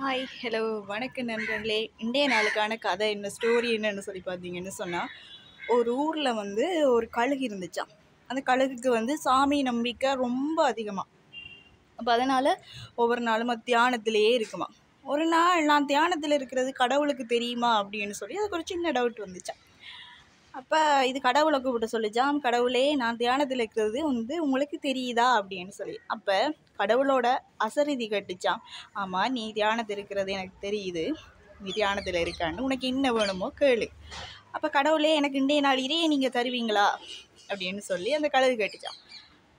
Hi hello வணக்கம் நண்பர்களே. இன்றைய நாளுக்கான கதை என்ன ஸ்டோரி என்னன்னு சொல்லி பார்த்தீங்கன்னு சொன்னால், ஒரு ஊரில் வந்து ஒரு கழுகு இருந்துச்சாம். அந்த கழுகுக்கு வந்து சாமி நம்பிக்கை ரொம்ப அதிகமாக. அப்போ அதனால் ஒவ்வொரு நாளும் அது தியானத்திலேயே இருக்குமா. ஒரு நாள் நான் தியானத்தில் இருக்கிறது கடவுளுக்கு தெரியுமா அப்படின்னு சொல்லி அதுக்கு ஒரு சின்ன டவுட் வந்துச்சாம். அப்போ இது கடவுளை கூப்பிட்டு சொல்லிச்சாம், கடவுளே நான் தியானத்தில் இருக்கிறது வந்து உங்களுக்கு தெரியுதா அப்படின்னு சொல்லி. அப்போ கடவுளோட அசரீதி கட்டுச்சாம், ஆமாம் நீ தியானத்தில் இருக்கிறது எனக்கு தெரியுது, நீ தியானத்தில் இருக்கான்னு, உனக்கு என்ன வேணுமோ கேளு. அப்போ கடவுளே எனக்கு இன்றைய நாள் இறையை நீங்கள் தருவீங்களா அப்படின்னு சொல்லி அந்த கழுகு கேட்டுச்சான்.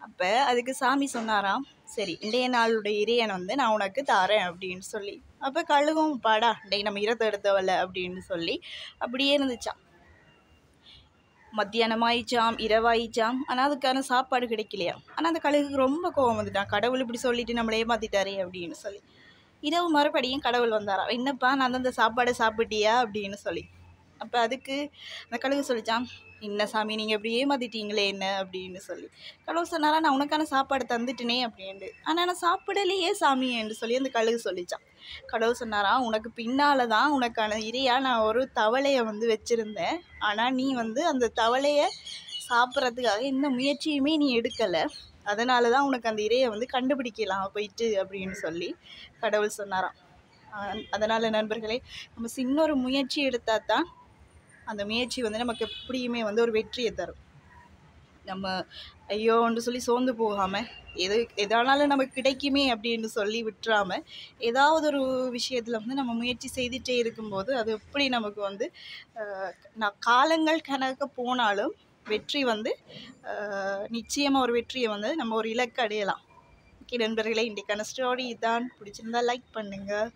அப்போ அதுக்கு சாமி சொன்னாராம், சரி இன்றைய நாளுடைய இறையனை வந்து நான் உனக்கு தாரேன் அப்படின்னு சொல்லி. அப்போ கழுகும் பாடா இன்றைய நம்ம இரத்தை எடுத்தவல்ல அப்படின்னு சொல்லி அப்படியே இருந்துச்சான். மத்தியானம் ஆயிடுச்சாம், இரவாயிச்சாம், ஆனால் அதுக்கான சாப்பாடு கிடைக்கலையா. ஆனால் அந்த கழுகுக்கு ரொம்ப கோவம் வந்துட்டான், கடவுள் இப்படி சொல்லிட்டு நம்மளே ஏமாத்திட்டாரே அப்படின்னு சொல்லி. இரவு மறுபடியும் கடவுள் வந்தாராம், என்னப்பா நான் அந்த சாப்பாடை சாப்பிட்டியா அப்படின்னு சொல்லி. அப்போ அதுக்கு அந்த கழுகு சொல்லிச்சான், என்ன சாமி நீங்கள் எப்படி ஏமாத்திட்டீங்களே என்ன அப்படின்னு சொல்லி. கடவுள் சொன்னாரா, நான் உனக்கான சாப்பாடு தந்துட்டேனே அப்படின்ட்டு, ஆனால் நான் சாப்பிடலையே சாமி என்று சொல்லி அந்த கழுகு சொல்லிச்சான். கடவுள் சொன்னாரா, உனக்கு பின்னால் தான் உனக்கான இரையாக நான் ஒரு தவளையை வந்து வச்சுருந்தேன், ஆனால் நீ வந்து அந்த தவளையை சாப்பிட்றதுக்காக எந்த முயற்சியுமே நீ எடுக்கலை, அதனால தான் உனக்கு அந்த இரையை வந்து கண்டுபிடிக்கலாம் போயிட்டு அப்படின்னு சொல்லி கடவுள் சொன்னாராம். அதனால் நண்பர்களே, நம்ம சின்ன ஒரு முயற்சி எடுத்தால் தான் அந்த முயற்சி வந்து நமக்கு எப்படியுமே வந்து ஒரு வெற்றியை தரும். நம்ம ஐயோன்னு சொல்லி சோர்ந்து போகாமல், எதானாலும் நமக்கு கிடைக்குமே அப்படின்னு சொல்லி விட்டுறாமல், ஏதாவது ஒரு விஷயத்தில் வந்து நம்ம முயற்சி செய்துகிட்டே இருக்கும்போது அது எப்படி நமக்கு வந்து காலங்கள் கணக்க போனாலும் வெற்றி வந்து நிச்சயமாக ஒரு வெற்றியை வந்து நம்ம ஒரு இலக்கு அடையலாம். ஓகே நண்பர்களே, இன்றைக்கான ஸ்டோரி இதான். பிடிச்சிருந்தா லைக் பண்ணுங்கள்.